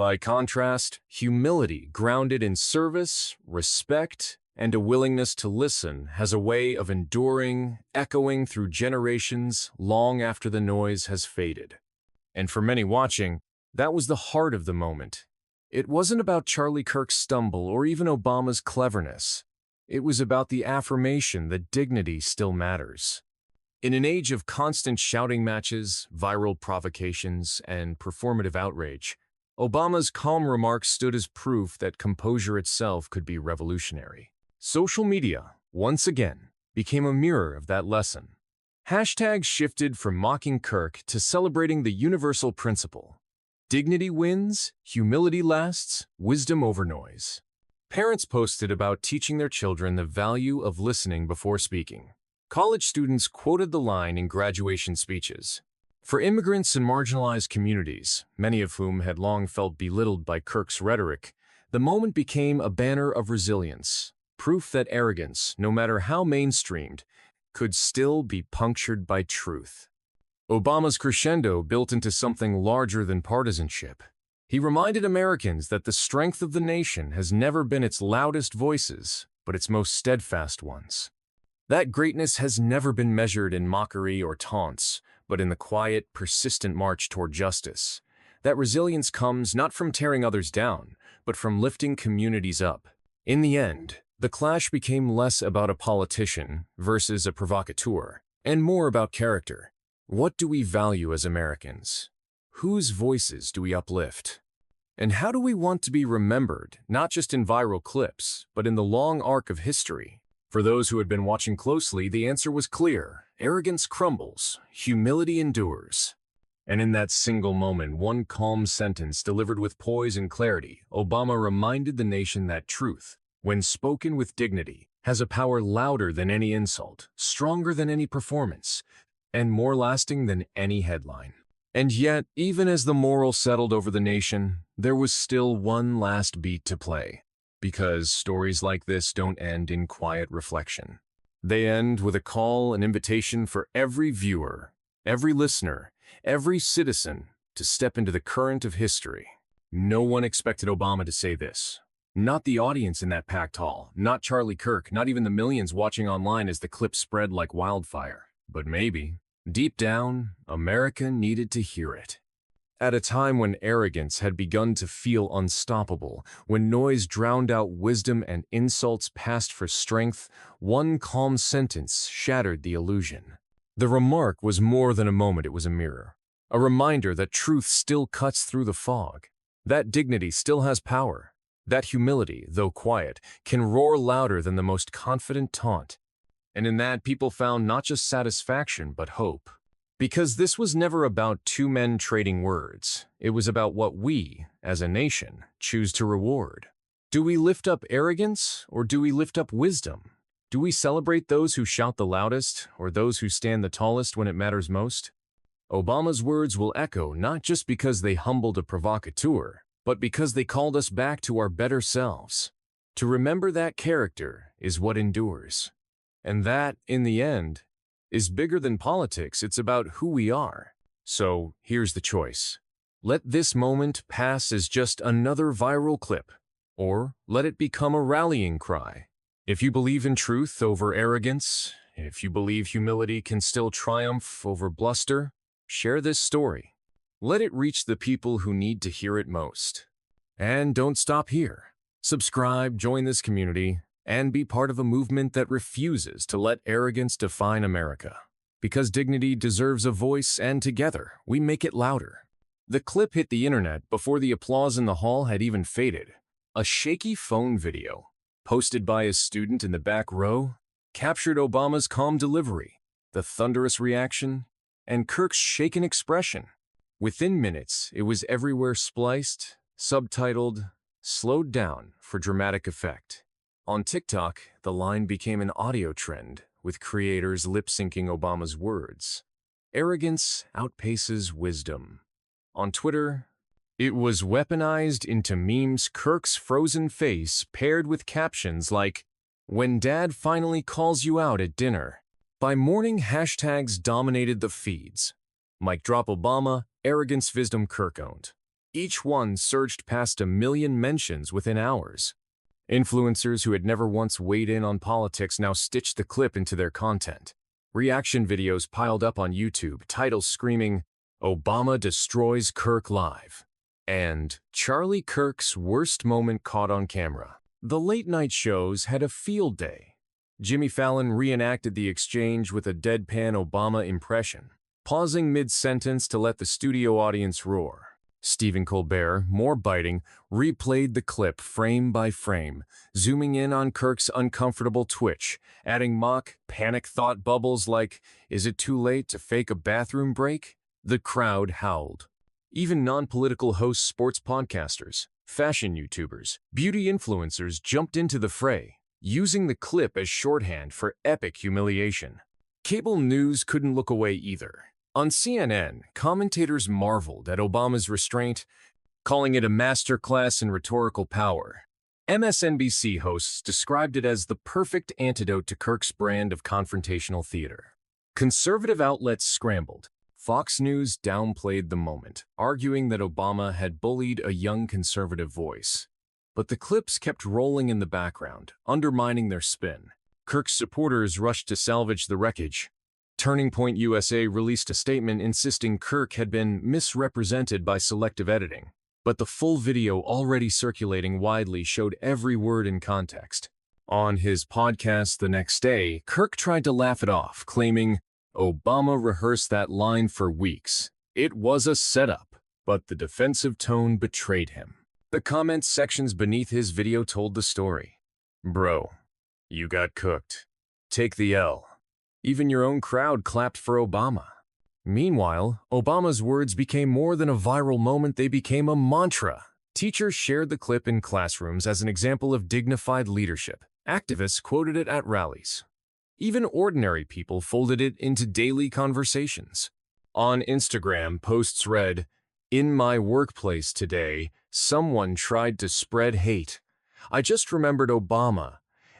By contrast, humility grounded in service, respect, and a willingness to listen has a way of enduring, echoing through generations long after the noise has faded. And for many watching, that was the heart of the moment. It wasn't about Charlie Kirk's stumble or even Obama's cleverness. It was about the affirmation that dignity still matters. In an age of constant shouting matches, viral provocations, and performative outrage, Obama's calm remarks stood as proof that composure itself could be revolutionary. Social media, once again, became a mirror of that lesson. Hashtags shifted from mocking Kirk to celebrating the universal principle. Dignity wins, humility lasts, wisdom over noise. Parents posted about teaching their children the value of listening before speaking. College students quoted the line in graduation speeches. For immigrants and marginalized communities, many of whom had long felt belittled by Kirk's rhetoric, the moment became a banner of resilience, proof that arrogance, no matter how mainstreamed, could still be punctured by truth. Obama's crescendo built into something larger than partisanship. He reminded Americans that the strength of the nation has never been its loudest voices, but its most steadfast ones. That greatness has never been measured in mockery or taunts, but in the quiet, persistent march toward justice. That resilience comes not from tearing others down, but from lifting communities up. In the end, the clash became less about a politician versus a provocateur, and more about character. What do we value as Americans? Whose voices do we uplift? And how do we want to be remembered, not just in viral clips, but in the long arc of history? For those who had been watching closely, the answer was clear. Arrogance crumbles, humility endures. And in that single moment, one calm sentence delivered with poise and clarity, Obama reminded the nation that truth, when spoken with dignity, has a power louder than any insult, stronger than any performance, and more lasting than any headline. And yet, even as the moral settled over the nation, there was still one last beat to play. Because stories like this don't end in quiet reflection. They end with a call, an invitation for every viewer, every listener, every citizen to step into the current of history. No one expected Obama to say this. Not the audience in that packed hall, not Charlie Kirk, not even the millions watching online as the clip spread like wildfire. But maybe, deep down, America needed to hear it. At a time when arrogance had begun to feel unstoppable, when noise drowned out wisdom and insults passed for strength, one calm sentence shattered the illusion. The remark was more than a moment, it was a mirror. A reminder that truth still cuts through the fog. That dignity still has power. That humility, though quiet, can roar louder than the most confident taunt. And in that, people found not just satisfaction, but hope. Because this was never about two men trading words. It was about what we, as a nation, choose to reward. Do we lift up arrogance, or do we lift up wisdom? Do we celebrate those who shout the loudest, or those who stand the tallest when it matters most? Obama's words will echo not just because they humbled a provocateur, but because they called us back to our better selves. To remember that character is what endures. And that, in the end, is bigger than politics. It's about who we are. So here's the choice. Let this moment pass as just another viral clip, or let it become a rallying cry. If you believe in truth over arrogance, if you believe humility can still triumph over bluster, share this story. Let it reach the people who need to hear it most. And don't stop here. Subscribe, join this community, and be part of a movement that refuses to let arrogance define America. Because dignity deserves a voice, and together, we make it louder. The clip hit the internet before the applause in the hall had even faded. A shaky phone video, posted by a student in the back row, captured Obama's calm delivery, the thunderous reaction, and Kirk's shaken expression. Within minutes, it was everywhere spliced, subtitled, slowed down for dramatic effect. On TikTok, the line became an audio trend, with creators lip-syncing Obama's words. Arrogance outpaces wisdom. On Twitter, it was weaponized into memes. Kirk's frozen face paired with captions like, "When Dad finally calls you out at dinner." By morning, hashtags dominated the feeds. Mic drop Obama, arrogance wisdom Kirk owned. Each one surged past 1 million mentions within hours. Influencers who had never once weighed in on politics now stitched the clip into their content. Reaction videos piled up on YouTube, titles screaming, "Obama destroys Kirk live," and "Charlie Kirk's worst moment caught on camera." The late-night shows had a field day. Jimmy Fallon reenacted the exchange with a deadpan Obama impression, pausing mid-sentence to let the studio audience roar. Stephen Colbert, more biting, replayed the clip frame by frame, zooming in on Kirk's uncomfortable twitch, adding mock, panic thought bubbles like, "Is it too late to fake a bathroom break?" The crowd howled. Even non-political hosts, sports podcasters, fashion YouTubers, beauty influencers jumped into the fray, using the clip as shorthand for epic humiliation. Cable news couldn't look away either. On CNN, commentators marveled at Obama's restraint, calling it a masterclass in rhetorical power. MSNBC hosts described it as the perfect antidote to Kirk's brand of confrontational theater. Conservative outlets scrambled. Fox News downplayed the moment, arguing that Obama had bullied a young conservative voice. But the clips kept rolling in the background, undermining their spin. Kirk's supporters rushed to salvage the wreckage. Turning Point USA released a statement insisting Kirk had been misrepresented by selective editing, but the full video already circulating widely showed every word in context. On his podcast the next day, Kirk tried to laugh it off, claiming, "Obama rehearsed that line for weeks. It was a setup," but the defensive tone betrayed him. The comments sections beneath his video told the story. "Bro, you got cooked. Take the L." Even your own crowd clapped for Obama. Meanwhile, Obama's words became more than a viral moment, they became a mantra. Teachers shared the clip in classrooms as an example of dignified leadership. Activists quoted it at rallies. Even ordinary people folded it into daily conversations. On Instagram, posts read, "In my workplace today, someone tried to spread hate. I just remembered Obama.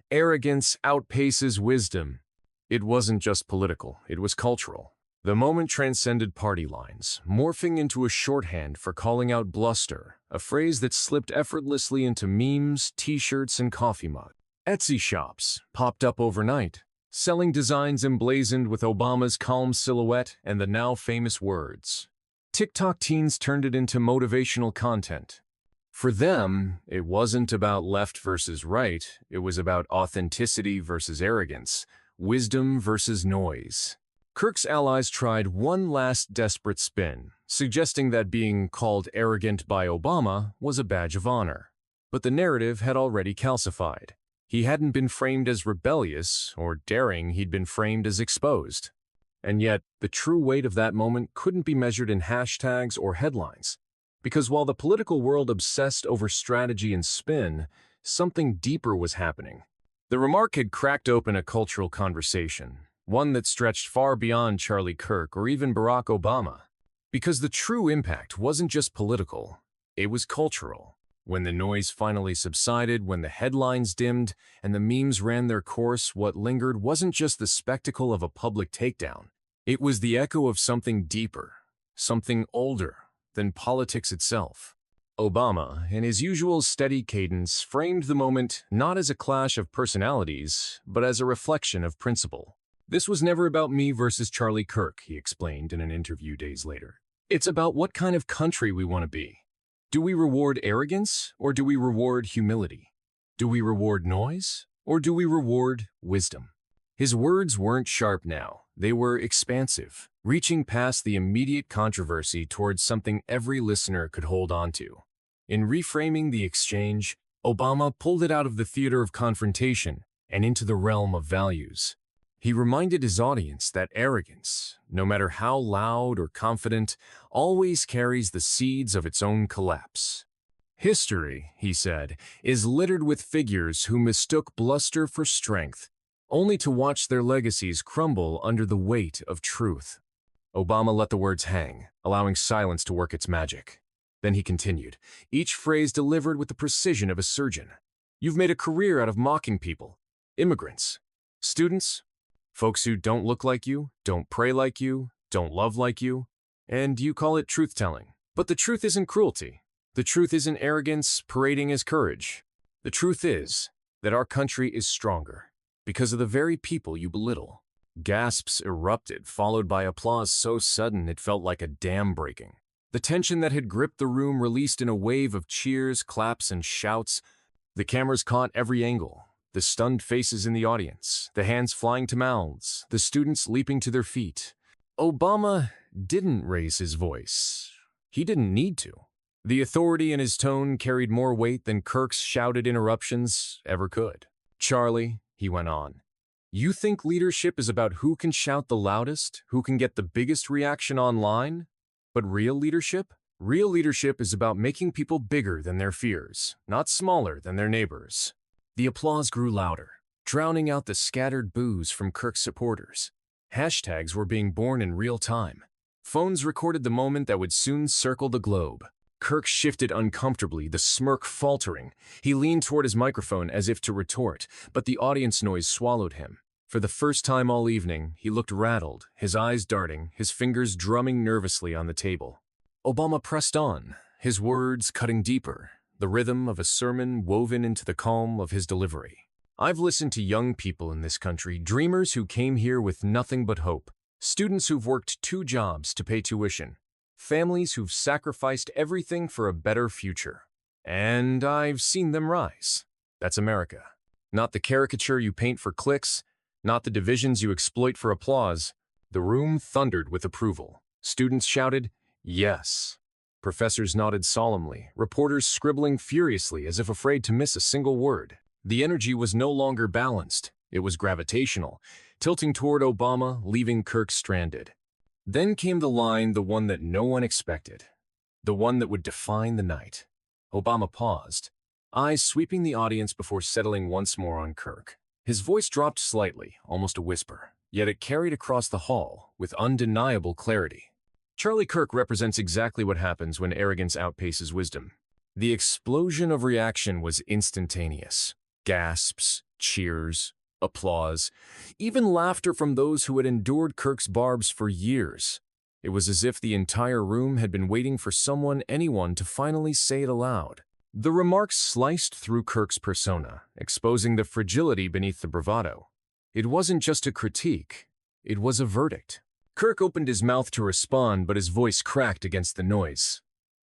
Arrogance outpaces wisdom." It wasn't just political, it was cultural. The moment transcended party lines, morphing into a shorthand for calling out bluster, a phrase that slipped effortlessly into memes, t-shirts, and coffee mugs. Etsy shops popped up overnight, selling designs emblazoned with Obama's calm silhouette and the now famous words. TikTok teens turned it into motivational content. For them, it wasn't about left versus right, it was about authenticity versus arrogance, wisdom versus noise. Kirk's allies tried one last desperate spin, suggesting that being called arrogant by Obama was a badge of honor. But the narrative had already calcified. He hadn't been framed as rebellious or daring, he'd been framed as exposed. And yet, the true weight of that moment couldn't be measured in hashtags or headlines. Because while the political world obsessed over strategy and spin, something deeper was happening. The remark had cracked open a cultural conversation, one that stretched far beyond Charlie Kirk or even Barack Obama. Because the true impact wasn't just political, it was cultural. When the noise finally subsided, when the headlines dimmed, and the memes ran their course, what lingered wasn't just the spectacle of a public takedown. It was the echo of something deeper, something older than politics itself. Obama, in his usual steady cadence, framed the moment not as a clash of personalities, but as a reflection of principle. "This was never about me versus Charlie Kirk," he explained in an interview days later. "It's about what kind of country we want to be. Do we reward arrogance, or do we reward humility? Do we reward noise, or do we reward wisdom?" His words weren't sharp now, they were expansive, reaching past the immediate controversy towards something every listener could hold on to. In reframing the exchange, Obama pulled it out of the theater of confrontation and into the realm of values. He reminded his audience that arrogance, no matter how loud or confident, always carries the seeds of its own collapse. "History," he said, "is littered with figures who mistook bluster for strength, only to watch their legacies crumble under the weight of truth." Obama let the words hang, allowing silence to work its magic. Then he continued, each phrase delivered with the precision of a surgeon. "You've made a career out of mocking people, immigrants, students, folks who don't look like you, don't pray like you, don't love like you, and you call it truth-telling. But the truth isn't cruelty. The truth isn't arrogance parading as courage. The truth is that our country is stronger because of the very people you belittle. Gasps erupted, followed by applause so sudden it felt like a dam breaking. The tension that had gripped the room released in a wave of cheers, claps, and shouts. The cameras caught every angle, the stunned faces in the audience, the hands flying to mouths, the students leaping to their feet. Obama didn't raise his voice. He didn't need to. The authority in his tone carried more weight than Kirk's shouted interruptions ever could. "Charlie," he went on, "you think leadership is about who can shout the loudest, who can get the biggest reaction online? But real leadership? Real leadership is about making people bigger than their fears, not smaller than their neighbors." The applause grew louder, drowning out the scattered boos from Kirk's supporters. Hashtags were being born in real time. Phones recorded the moment that would soon circle the globe. Kirk shifted uncomfortably, the smirk faltering. He leaned toward his microphone as if to retort, but the audience noise swallowed him. For the first time all evening, he looked rattled, his eyes darting, his fingers drumming nervously on the table. Obama pressed on, his words cutting deeper, the rhythm of a sermon woven into the calm of his delivery. "I've listened to young people in this country, dreamers who came here with nothing but hope, students who've worked 2 jobs to pay tuition, families who've sacrificed everything for a better future. And I've seen them rise. That's America. Not the caricature you paint for clicks, not the divisions you exploit for applause." The room thundered with approval. Students shouted, "Yes." Professors nodded solemnly, reporters scribbling furiously as if afraid to miss a single word. The energy was no longer balanced. It was gravitational, tilting toward Obama, leaving Kirk stranded. Then came the line, the one that no one expected, the one that would define the night. Obama paused, eyes sweeping the audience before settling once more on Kirk. His voice dropped slightly, almost a whisper, yet it carried across the hall with undeniable clarity. "Charlie Kirk represents exactly what happens when arrogance outpaces wisdom." The explosion of reaction was instantaneous. Gasps, cheers, applause, even laughter from those who had endured Kirk's barbs for years. It was as if the entire room had been waiting for anyone to finally say it aloud. The remarks sliced through Kirk's persona, exposing the fragility beneath the bravado. It wasn't just a critique, it was a verdict. Kirk opened his mouth to respond, but his voice cracked against the noise.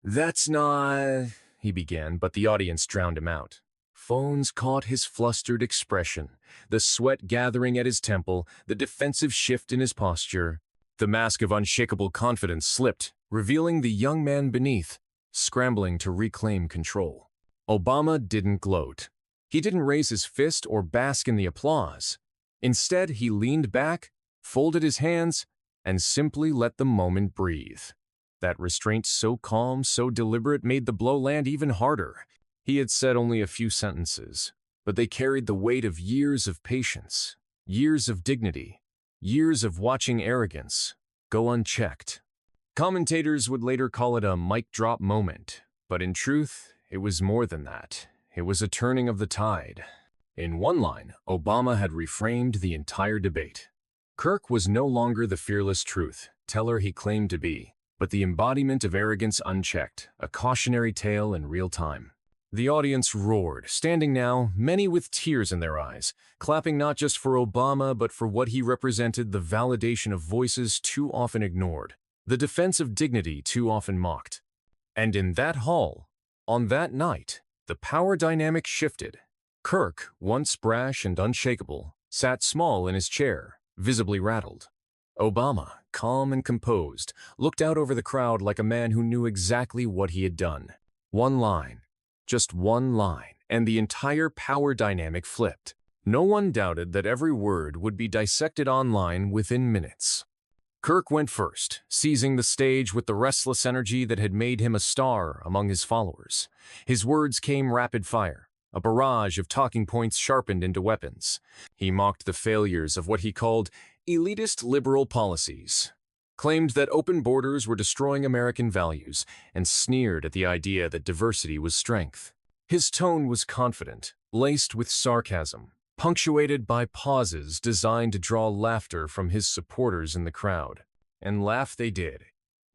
"That's not..." he began, but the audience drowned him out. Phones caught his flustered expression, the sweat gathering at his temple, the defensive shift in his posture. The mask of unshakable confidence slipped, revealing the young man beneath, scrambling to reclaim control. Obama didn't gloat. He didn't raise his fist or bask in the applause. Instead, he leaned back, folded his hands, and simply let the moment breathe. That restraint, so calm, so deliberate, made the blow land even harder. He had said only a few sentences, but they carried the weight of years of patience, years of dignity, years of watching arrogance go unchecked. Commentators would later call it a mic drop moment, but in truth, it was more than that. It was a turning of the tide. In one line, Obama had reframed the entire debate. Kirk was no longer the fearless truth teller he claimed to be, but the embodiment of arrogance unchecked, a cautionary tale in real time. The audience roared, standing now, many with tears in their eyes, clapping not just for Obama but for what he represented, the validation of voices too often ignored, the defense of dignity too often mocked. And in that hall, on that night, the power dynamic shifted. Kirk, once brash and unshakable, sat small in his chair, visibly rattled. Obama, calm and composed, looked out over the crowd like a man who knew exactly what he had done. One line. Just one line, and the entire power dynamic flipped. No one doubted that every word would be dissected online within minutes. Kirk went first, seizing the stage with the restless energy that had made him a star among his followers. His words came rapid fire, a barrage of talking points sharpened into weapons. He mocked the failures of what he called elitist liberal policies, claimed that open borders were destroying American values, and sneered at the idea that diversity was strength. His tone was confident, laced with sarcasm, punctuated by pauses designed to draw laughter from his supporters in the crowd. And laugh they did.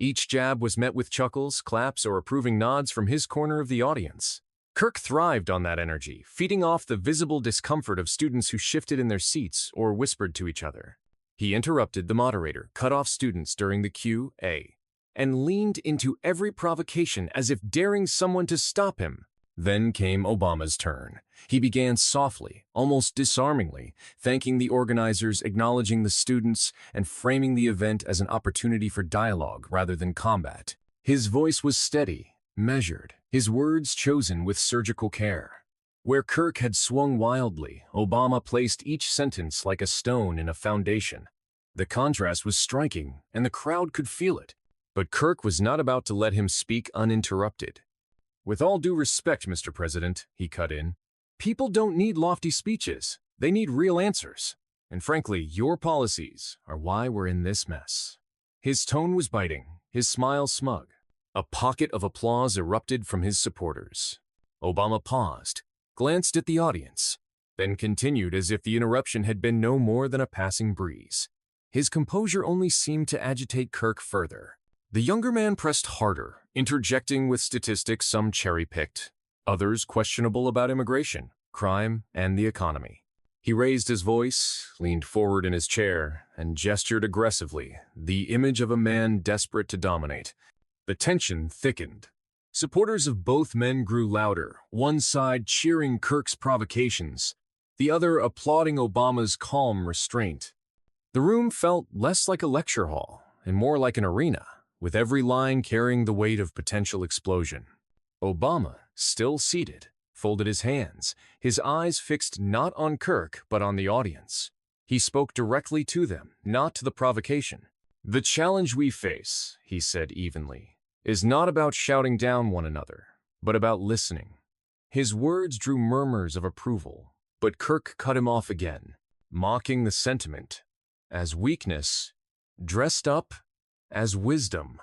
Each jab was met with chuckles, claps, or approving nods from his corner of the audience. Kirk thrived on that energy, feeding off the visible discomfort of students who shifted in their seats or whispered to each other. He interrupted the moderator, cut off students during the Q&A, and leaned into every provocation as if daring someone to stop him. Then came Obama's turn. He began softly, almost disarmingly, thanking the organizers, acknowledging the students, and framing the event as an opportunity for dialogue rather than combat. His voice was steady, measured, his words chosen with surgical care. Where Kirk had swung wildly, Obama placed each sentence like a stone in a foundation. The contrast was striking, and the crowd could feel it. But Kirk was not about to let him speak uninterrupted. "With all due respect, Mr. President," he cut in, "people don't need lofty speeches. They need real answers. And frankly, your policies are why we're in this mess." His tone was biting, his smile smug. A pocket of applause erupted from his supporters. Obama paused, glanced at the audience, then continued as if the interruption had been no more than a passing breeze. His composure only seemed to agitate Kirk further. The younger man pressed harder, interjecting with statistics some cherry-picked, others questionable about immigration, crime, and the economy. He raised his voice, leaned forward in his chair, and gestured aggressively, the image of a man desperate to dominate. The tension thickened. Supporters of both men grew louder, one side cheering Kirk's provocations, the other applauding Obama's calm restraint. The room felt less like a lecture hall and more like an arena, with every line carrying the weight of potential explosion. Obama, still seated, folded his hands, his eyes fixed not on Kirk but on the audience. He spoke directly to them, not to the provocation. "The challenge we face," he said evenly, "is not about shouting down one another, but about listening." His words drew murmurs of approval, but Kirk cut him off again, mocking the sentiment as weakness, dressed up as wisdom.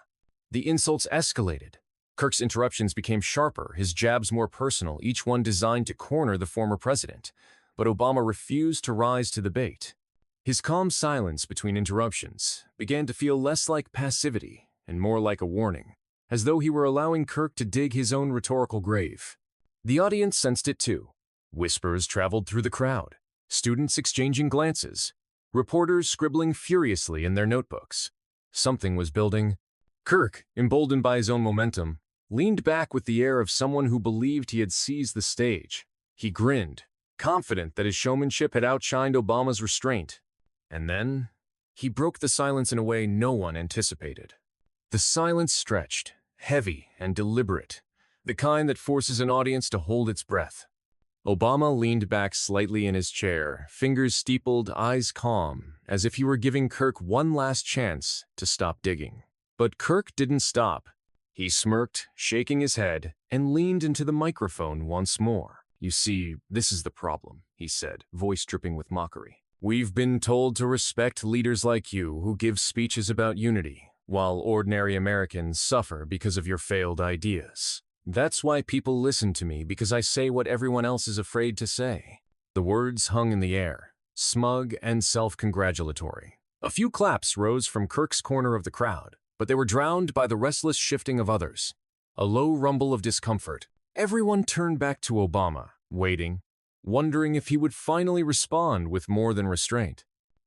The insults escalated. Kirk's interruptions became sharper, his jabs more personal, each one designed to corner the former president. But Obama refused to rise to the bait. His calm silence between interruptions began to feel less like passivity and more like a warning, as though he were allowing Kirk to dig his own rhetorical grave. The audience sensed it too. Whispers traveled through the crowd, students exchanging glances, reporters scribbling furiously in their notebooks. Something was building. Kirk, emboldened by his own momentum, leaned back with the air of someone who believed he had seized the stage. He grinned, confident that his showmanship had outshined Obama's restraint. And then, he broke the silence in a way no one anticipated. The silence stretched, heavy and deliberate, the kind that forces an audience to hold its breath. Obama leaned back slightly in his chair, fingers steepled, eyes calm, as if he were giving Kirk one last chance to stop digging. But Kirk didn't stop. He smirked, shaking his head, and leaned into the microphone once more. "You see, this is the problem," he said, voice dripping with mockery. "We've been told to respect leaders like you who give speeches about unity, while ordinary Americans suffer because of your failed ideas. That's why people listen to me, because I say what everyone else is afraid to say." The words hung in the air, smug and self-congratulatory. A few claps rose from Kirk's corner of the crowd, but they were drowned by the restless shifting of others. A low rumble of discomfort. Everyone turned back to Obama, waiting, wondering if he would finally respond with more than restraint.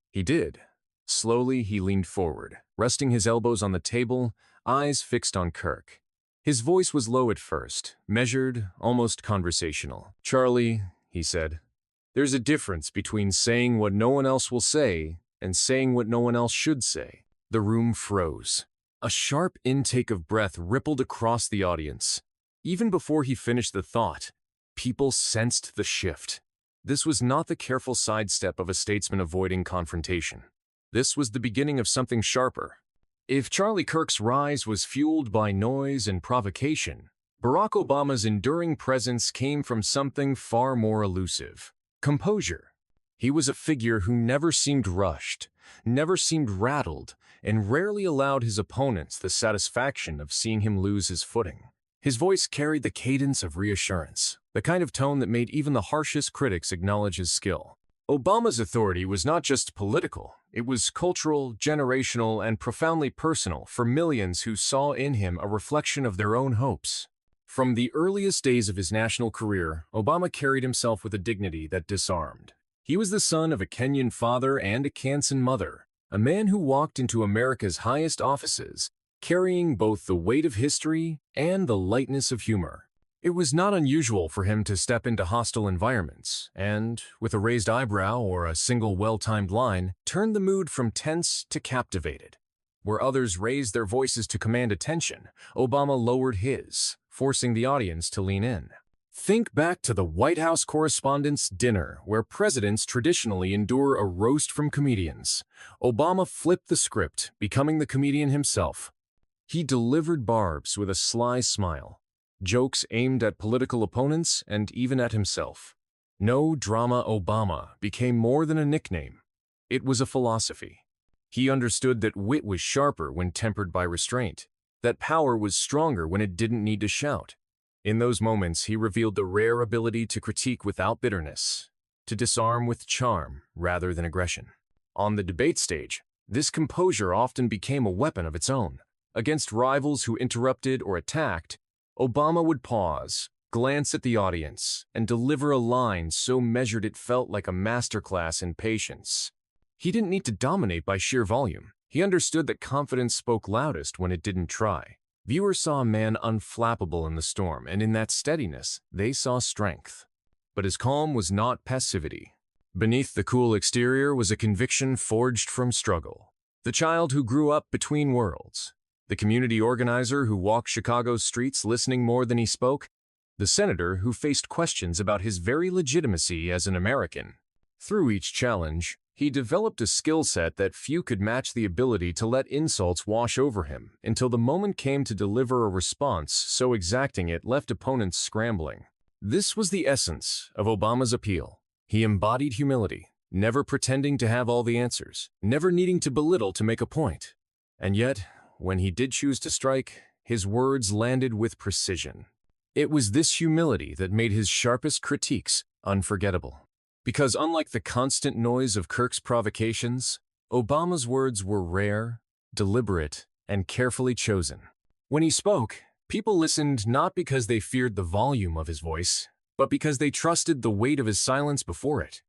He did. Slowly, he leaned forward, resting his elbows on the table, eyes fixed on Kirk. His voice was low at first, measured, almost conversational. "Charlie," he said, "there's a difference between saying what no one else will say and saying what no one else should say." The room froze. A sharp intake of breath rippled across the audience. Even before he finished the thought, people sensed the shift. This was not the careful sidestep of a statesman avoiding confrontation. This was the beginning of something sharper. If Charlie Kirk's rise was fueled by noise and provocation, Barack Obama's enduring presence came from something far more elusive: composure. He was a figure who never seemed rushed, never seemed rattled, and rarely allowed his opponents the satisfaction of seeing him lose his footing. His voice carried the cadence of reassurance, the kind of tone that made even the harshest critics acknowledge his skill. Obama's authority was not just political, it was cultural, generational, and profoundly personal for millions who saw in him a reflection of their own hopes. From the earliest days of his national career, Obama carried himself with a dignity that disarmed. He was the son of a Kenyan father and a Kansan mother, a man who walked into America's highest offices, carrying both the weight of history and the lightness of humor. It was not unusual for him to step into hostile environments and, with a raised eyebrow or a single well-timed line, turn the mood from tense to captivated. Where others raised their voices to command attention, Obama lowered his, forcing the audience to lean in. Think back to the White House Correspondents' Dinner, where presidents traditionally endure a roast from comedians. Obama flipped the script, becoming the comedian himself. He delivered barbs with a sly smile, jokes aimed at political opponents and even at himself. No Drama Obama became more than a nickname. It was a philosophy. He understood that wit was sharper when tempered by restraint, that power was stronger when it didn't need to shout. In those moments, he revealed the rare ability to critique without bitterness, to disarm with charm rather than aggression. On the debate stage, this composure often became a weapon of its own. Against rivals who interrupted or attacked, Obama would pause, glance at the audience, and deliver a line so measured it felt like a masterclass in patience. He didn't need to dominate by sheer volume. He understood that confidence spoke loudest when it didn't try. Viewers saw a man unflappable in the storm, and in that steadiness, they saw strength. But his calm was not passivity. Beneath the cool exterior was a conviction forged from struggle. The child who grew up between worlds. The community organizer who walked Chicago's streets listening more than he spoke. The senator who faced questions about his very legitimacy as an American. Through each challenge, he developed a skill set that few could match, the ability to let insults wash over him until the moment came to deliver a response so exacting it left opponents scrambling. This was the essence of Obama's appeal. He embodied humility, never pretending to have all the answers, never needing to belittle to make a point. And yet, when he did choose to strike, his words landed with precision. It was this humility that made his sharpest critiques unforgettable. Because unlike the constant noise of Kirk's provocations, Obama's words were rare, deliberate, and carefully chosen. When he spoke, people listened not because they feared the volume of his voice, but because they trusted the weight of his silence before it.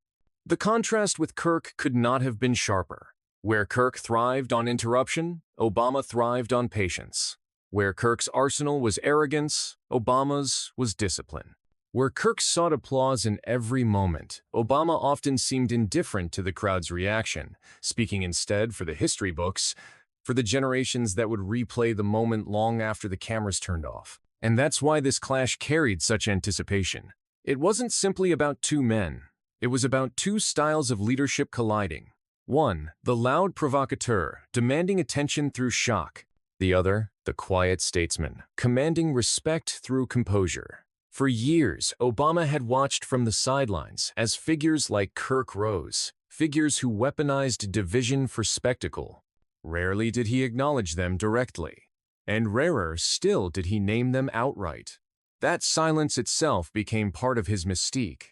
The contrast with Kirk could not have been sharper. Where Kirk thrived on interruption, Obama thrived on patience. Where Kirk's arsenal was arrogance, Obama's was discipline. Where Kirk sought applause in every moment, Obama often seemed indifferent to the crowd's reaction, speaking instead for the history books, for the generations that would replay the moment long after the cameras turned off. And that's why this clash carried such anticipation. It wasn't simply about two men. It was about two styles of leadership colliding. One, the loud provocateur, demanding attention through shock. The other, the quiet statesman, commanding respect through composure. For years, Obama had watched from the sidelines as figures like Kirk rose, figures who weaponized division for spectacle. Rarely did he acknowledge them directly, and rarer still did he name them outright. That silence itself became part of his mystique.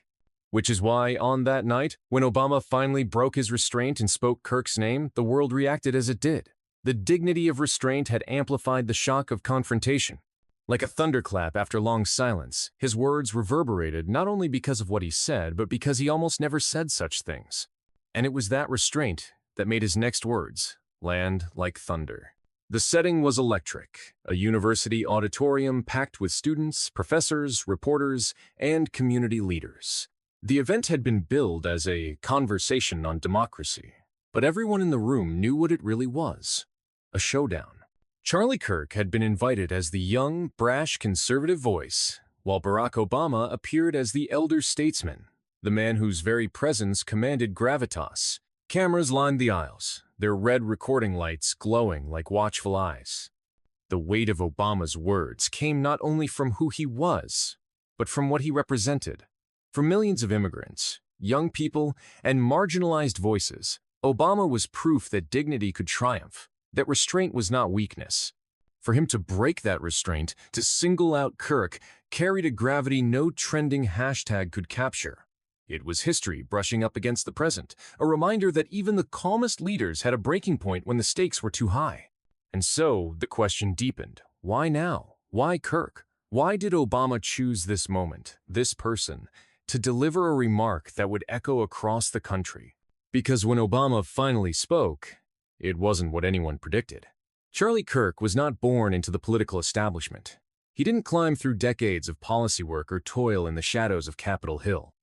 Which is why, on that night, when Obama finally broke his restraint and spoke Kirk's name, the world reacted as it did. The dignity of restraint had amplified the shock of confrontation. Like a thunderclap after long silence, his words reverberated not only because of what he said, but because he almost never said such things. And it was that restraint that made his next words land like thunder. The setting was electric, a university auditorium packed with students, professors, reporters, and community leaders. The event had been billed as a conversation on democracy, but everyone in the room knew what it really was: a showdown. Charlie Kirk had been invited as the young, brash conservative voice, while Barack Obama appeared as the elder statesman, the man whose very presence commanded gravitas. Cameras lined the aisles, their red recording lights glowing like watchful eyes. The weight of Obama's words came not only from who he was, but from what he represented. For millions of immigrants, young people, and marginalized voices, Obama was proof that dignity could triumph, that restraint was not weakness. For him to break that restraint, to single out Kirk, carried a gravity no trending hashtag could capture. It was history brushing up against the present, a reminder that even the calmest leaders had a breaking point when the stakes were too high. And so the question deepened. Why now? Why Kirk? Why did Obama choose this moment, this person, to deliver a remark that would echo across the country? Because when Obama finally spoke, it wasn't what anyone predicted. Charlie Kirk was not born into the political establishment. He didn't climb through decades of policy work or toil in the shadows of Capitol Hill.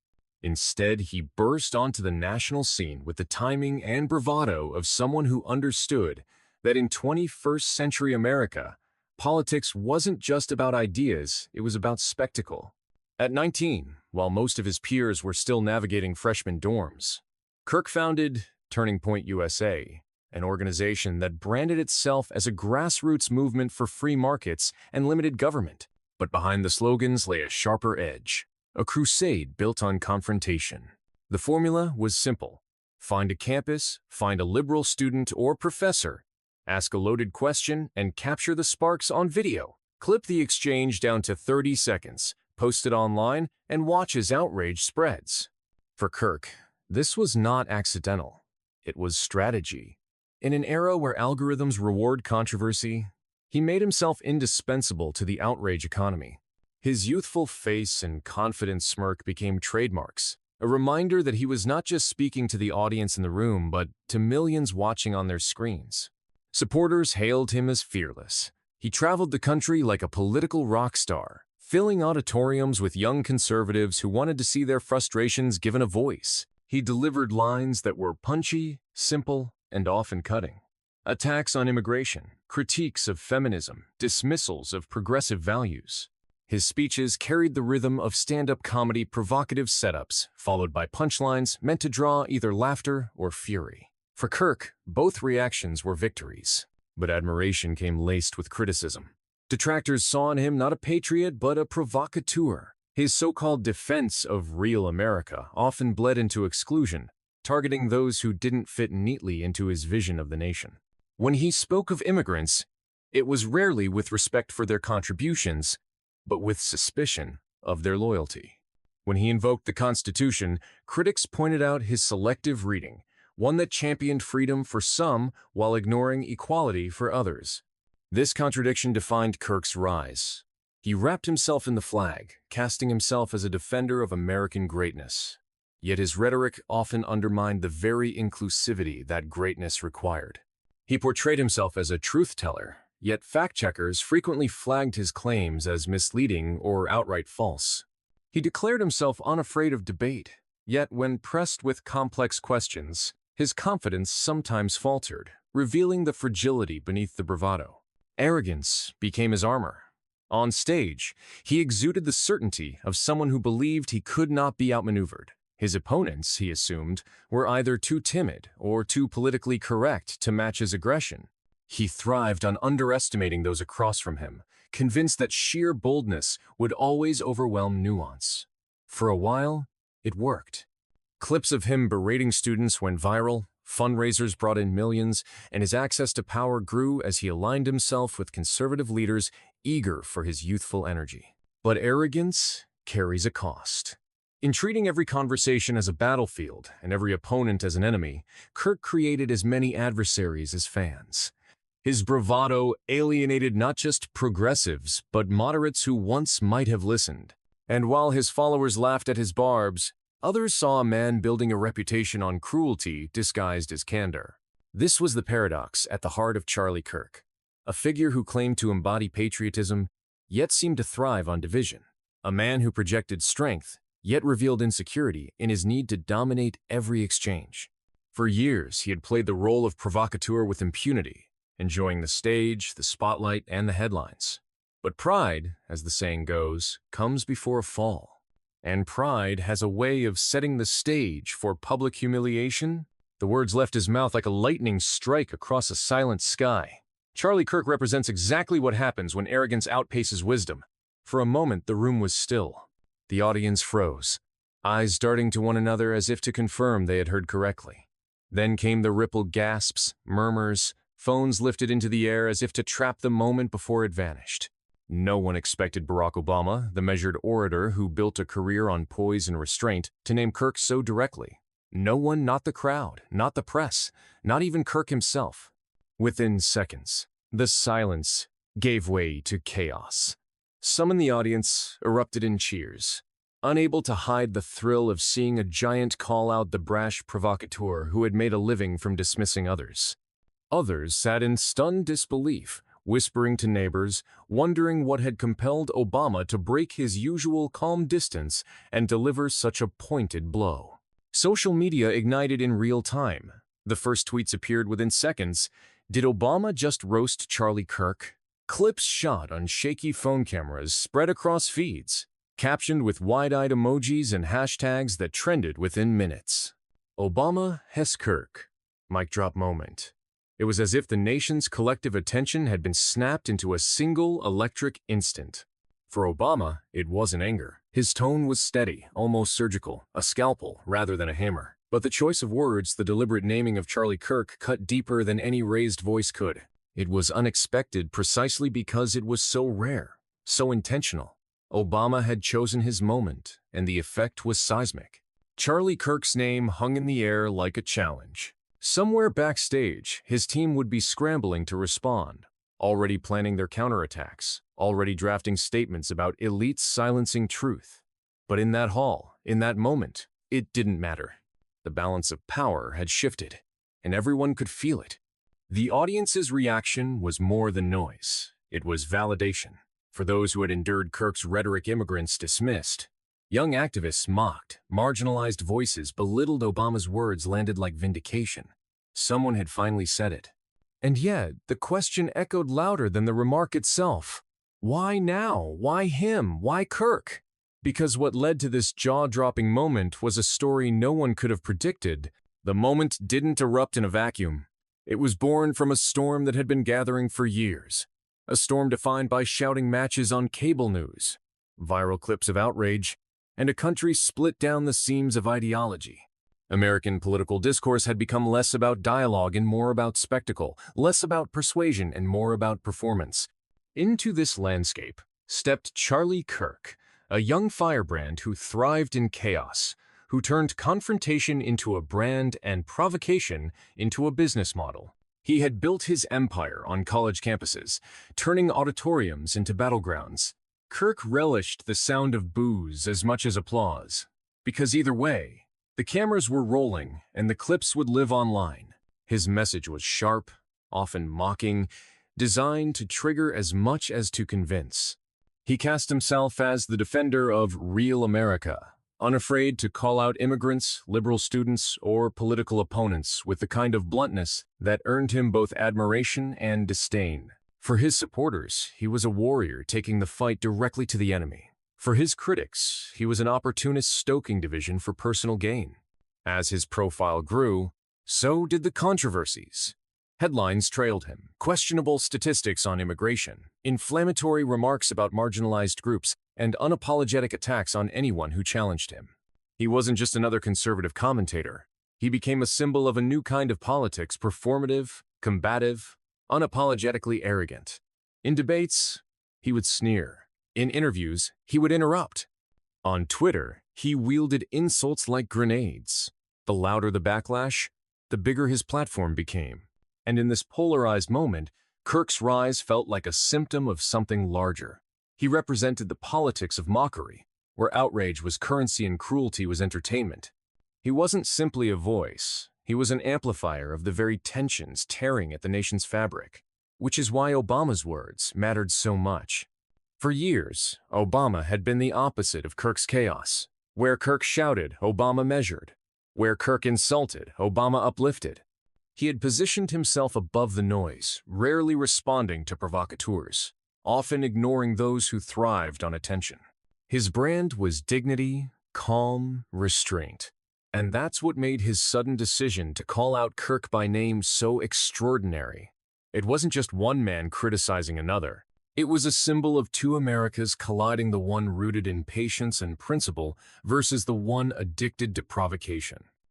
Instead, he burst onto the national scene with the timing and bravado of someone who understood that in 21st century America, politics wasn't just about ideas, it was about spectacle. At 19, while most of his peers were still navigating freshman dorms, Kirk founded Turning Point USA, an organization that branded itself as a grassroots movement for free markets and limited government. But behind the slogans lay a sharper edge, a crusade built on confrontation. The formula was simple. Find a campus, find a liberal student or professor, ask a loaded question, and capture the sparks on video. Clip the exchange down to 30 seconds, post it online, and watch as outrage spreads. For Kirk, this was not accidental. It was strategy. In an era where algorithms reward controversy, he made himself indispensable to the outrage economy. His youthful face and confident smirk became trademarks, a reminder that he was not just speaking to the audience in the room, but to millions watching on their screens. Supporters hailed him as fearless. He traveled the country like a political rock star, filling auditoriums with young conservatives who wanted to see their frustrations given a voice. He delivered lines that were punchy, simple, and often cutting. Attacks on immigration, critiques of feminism, dismissals of progressive values. His speeches carried the rhythm of stand-up comedy provocative setups, followed by punchlines meant to draw either laughter or fury. For Kirk, both reactions were victories, but admiration came laced with criticism. Detractors saw in him not a patriot but a provocateur. His so-called defense of real America often bled into exclusion, targeting those who didn't fit neatly into his vision of the nation. When he spoke of immigrants, it was rarely with respect for their contributions, but with suspicion of their loyalty. When he invoked the Constitution, critics pointed out his selective reading, one that championed freedom for some while ignoring equality for others. This contradiction defined Kirk's rise. He wrapped himself in the flag, casting himself as a defender of American greatness. Yet his rhetoric often undermined the very inclusivity that greatness required. He portrayed himself as a truth-teller, yet fact-checkers frequently flagged his claims as misleading or outright false. He declared himself unafraid of debate, yet when pressed with complex questions, his confidence sometimes faltered, revealing the fragility beneath the bravado. Arrogance became his armor. On stage, he exuded the certainty of someone who believed he could not be outmaneuvered. His opponents, he assumed, were either too timid or too politically correct to match his aggression. He thrived on underestimating those across from him, convinced that sheer boldness would always overwhelm nuance. For a while, it worked. Clips of him berating students went viral, fundraisers brought in millions, and his access to power grew as he aligned himself with conservative leaders eager for his youthful energy. But arrogance carries a cost. In treating every conversation as a battlefield and every opponent as an enemy, Kirk created as many adversaries as fans. His bravado alienated not just progressives, but moderates who once might have listened. And while his followers laughed at his barbs, others saw a man building a reputation on cruelty disguised as candor. This was the paradox at the heart of Charlie Kirk, a figure who claimed to embody patriotism, yet seemed to thrive on division. A man who projected strength, yet revealed insecurity in his need to dominate every exchange. For years, he had played the role of provocateur with impunity, enjoying the stage, the spotlight, and the headlines. But pride, as the saying goes, comes before a fall. And pride has a way of setting the stage for public humiliation. The words left his mouth like a lightning strike across a silent sky. Charlie Kirk represents exactly what happens when arrogance outpaces wisdom. For a moment, the room was still. The audience froze, eyes darting to one another as if to confirm they had heard correctly. Then came the rippled gasps, murmurs, phones lifted into the air as if to trap the moment before it vanished. No one expected Barack Obama, the measured orator who built a career on poise and restraint, to name Kirk so directly. No one, not the crowd, not the press, not even Kirk himself. Within seconds, the silence gave way to chaos. Some in the audience erupted in cheers, unable to hide the thrill of seeing a giant call out the brash provocateur who had made a living from dismissing others. Others sat in stunned disbelief, whispering to neighbors, wondering what had compelled Obama to break his usual calm distance and deliver such a pointed blow. Social media ignited in real time. The first tweets appeared within seconds. Did Obama just roast Charlie Kirk? Clips shot on shaky phone cameras spread across feeds, captioned with wide-eyed emojis and hashtags that trended within minutes. Obama Hess Kirk. Mic drop moment. It was as if the nation's collective attention had been snapped into a single electric instant. For Obama, it wasn't anger. His tone was steady, almost surgical, a scalpel rather than a hammer. But the choice of words, the deliberate naming of Charlie Kirk, cut deeper than any raised voice could. It was unexpected precisely because it was so rare, so intentional. Obama had chosen his moment, and the effect was seismic. Charlie Kirk's name hung in the air like a challenge. Somewhere backstage, his team would be scrambling to respond, already planning their counterattacks, already drafting statements about elites silencing truth. But in that hall, in that moment, it didn't matter. The balance of power had shifted, and everyone could feel it. The audience's reaction was more than noise. It was validation. For those who had endured Kirk's rhetoric, immigrants dismissed. Young activists mocked, marginalized voices belittled. Obama's words landed like vindication. Someone had finally said it. And yet, the question echoed louder than the remark itself. Why now? Why him? Why Kirk? Because what led to this jaw-dropping moment was a story no one could have predicted. The moment didn't erupt in a vacuum. It was born from a storm that had been gathering for years. A storm defined by shouting matches on cable news, viral clips of outrage, and a country split down the seams of ideology. American political discourse had become less about dialogue and more about spectacle, less about persuasion and more about performance. Into this landscape stepped Charlie Kirk, a young firebrand who thrived in chaos, who turned confrontation into a brand and provocation into a business model. He had built his empire on college campuses, turning auditoriums into battlegrounds. Kirk relished the sound of boos as much as applause, because either way, the cameras were rolling and the clips would live online. His message was sharp, often mocking, designed to trigger as much as to convince. He cast himself as the defender of real America, unafraid to call out immigrants, liberal students, or political opponents with the kind of bluntness that earned him both admiration and disdain. For his supporters, he was a warrior taking the fight directly to the enemy. For his critics, he was an opportunist stoking division for personal gain. As his profile grew, so did the controversies. Headlines trailed him, questionable statistics on immigration, inflammatory remarks about marginalized groups, and unapologetic attacks on anyone who challenged him. He wasn't just another conservative commentator. He became a symbol of a new kind of politics, performative, combative, unapologetically arrogant. In debates, he would sneer. In interviews, he would interrupt. On Twitter, he wielded insults like grenades. The louder the backlash, the bigger his platform became. And in this polarized moment, Kirk's rise felt like a symptom of something larger. He represented the politics of mockery, where outrage was currency and cruelty was entertainment. He wasn't simply a voice. He was an amplifier of the very tensions tearing at the nation's fabric, which is why Obama's words mattered so much. For years, Obama had been the opposite of Kirk's chaos. Where Kirk shouted, Obama measured. Where Kirk insulted, Obama uplifted. He had positioned himself above the noise, rarely responding to provocateurs, often ignoring those who thrived on attention. His brand was dignity, calm, restraint. And that's what made his sudden decision to call out Kirk by name so extraordinary. It wasn't just one man criticizing another. It was a symbol of two Americas colliding, the one rooted in patience and principle versus the one addicted to provocation.